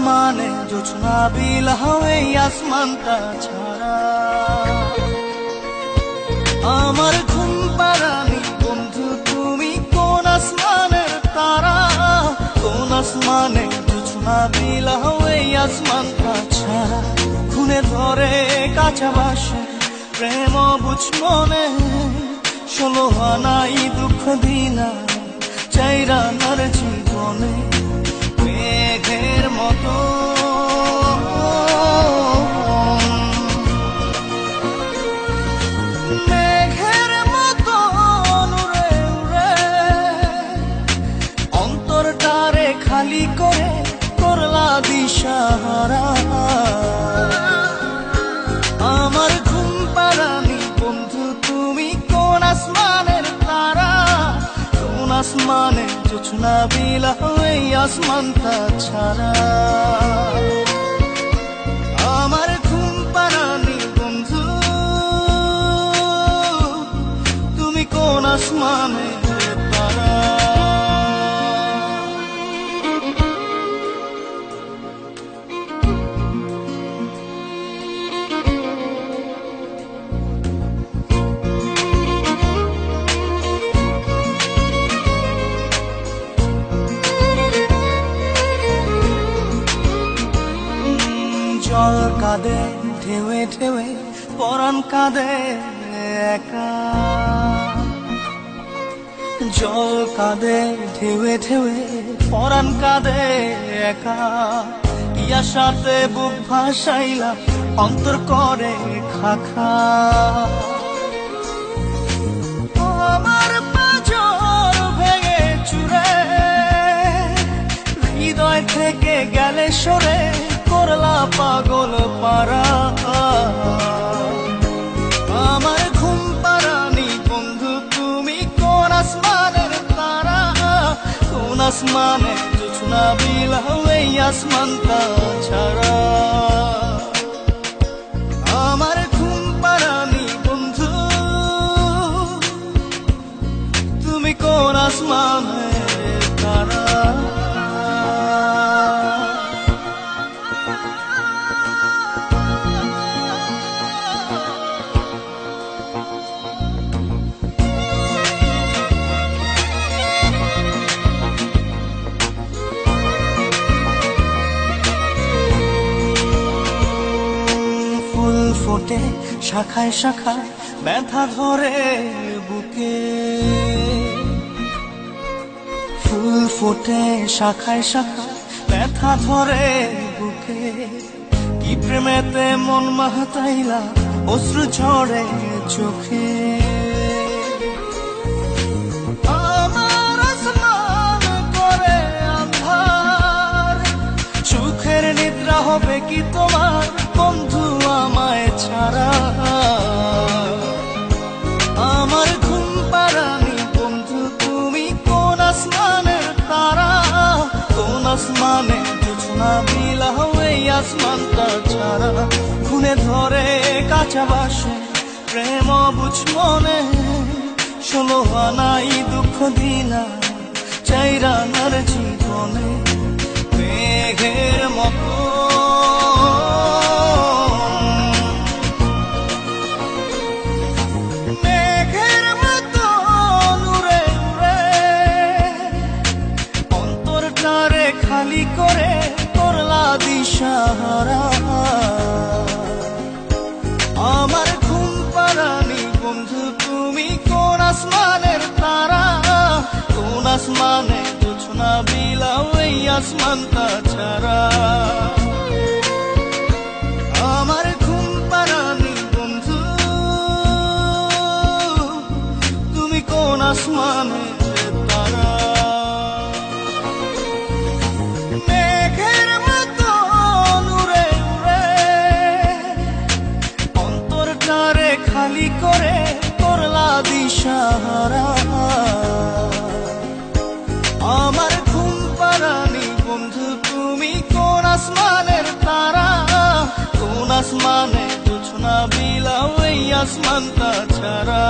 আসমানে জোছনা বিলাও এই আসমানটা ছাড়া। আমার ঘুম পাড়ানি বন্ধু তুমি কোন আসমানের তারা, কোন আসমানে জোছনা বিলাও এই আসমানটা ছাড়া। খুনে ধরে কাঁচা বাসে প্রেম বুঝ মনে, 16 আনাই দুঃখ দিনা চাইরা নার জীবনে। মেঘের মতো মেঘের মতো উড়ে উড়ে অন্তরটারে খালি করে করলা দিশাহারা। আমার ঘুম পাড়ানি বন্ধু তুমি কোন আসমানের তারা, কোন আসমানে জোছনা বিলাও এই আসমানটা ছাড়া। আমার ঘুম পাড়ানি বন্ধু তুমি কোন আসমানের তারা। জল কাঁদে ঢেউে ঢেউে পরাণ কাঁদে একা, জল কাঁদে ঢেউে ঢেউে পরাণ কাঁদে একা। ইয়া সাথে বুক ভাসাইলা অন্তর করে খাখা। আমার পাঁজর ভেঙে চুরে হৃদয় থেকে গেলে সরে করলা পাগল পারা। আমার ঘুম পাড়ানি বন্ধু তুমি কোন আসমানের তারা, কোন আসমানে জোছনা বিলাও এই আসমানটা ছাড়া। আমার ঘুম পাড়ানি বন্ধু তুমি কোন আসমানের তারা। ফোটে শাখায় শাখায় ব্যথা ধরে বুকে, ফুল ফোটে শাখায় শাখায় ব্যথা ধরে বুকে। কি প্রেমেতে মন মাহাতাইলা অশ্রু ঝরে চোখে। আমার আসমান করে আন্ধার, সুখের নিদ্রা হবে কি তোমার বন্ধু আমায় ছাড়া। আমার ঘুম পাড়ানি বন্ধু তুমি কোন আসমানের তারা, কোন আসমানে জোছনা বিলাও এই আসমানটা ছাড়া। খুনে ধরে কাঁচা বাসে প্রেম বুঝ মনে, 16 আনাই দুঃখ দিনা চাইরা নার জীবনে। মেঘের মতো খালি করে করলা দিশাহারা। আমার ঘুম পাড়ানি বন্ধু তুমি কোন আসমানের তারা, কোন আসমানে জোছনা বিলাও এই আসমানটা ছাড়া। আমার ঘুম পাড়ানি বন্ধু তুমি কোন আসমানের তারা। মেঘের মতো উড়ে উড়ে অন্তরটারে খালি করে করলা দিশাহারা। আমার ঘুম পাড়ানি বন্ধু তুমি কোন আসমানের তারা, কোন আসমানে জোছনা বিলাও এই আসমানটা ছাড়া।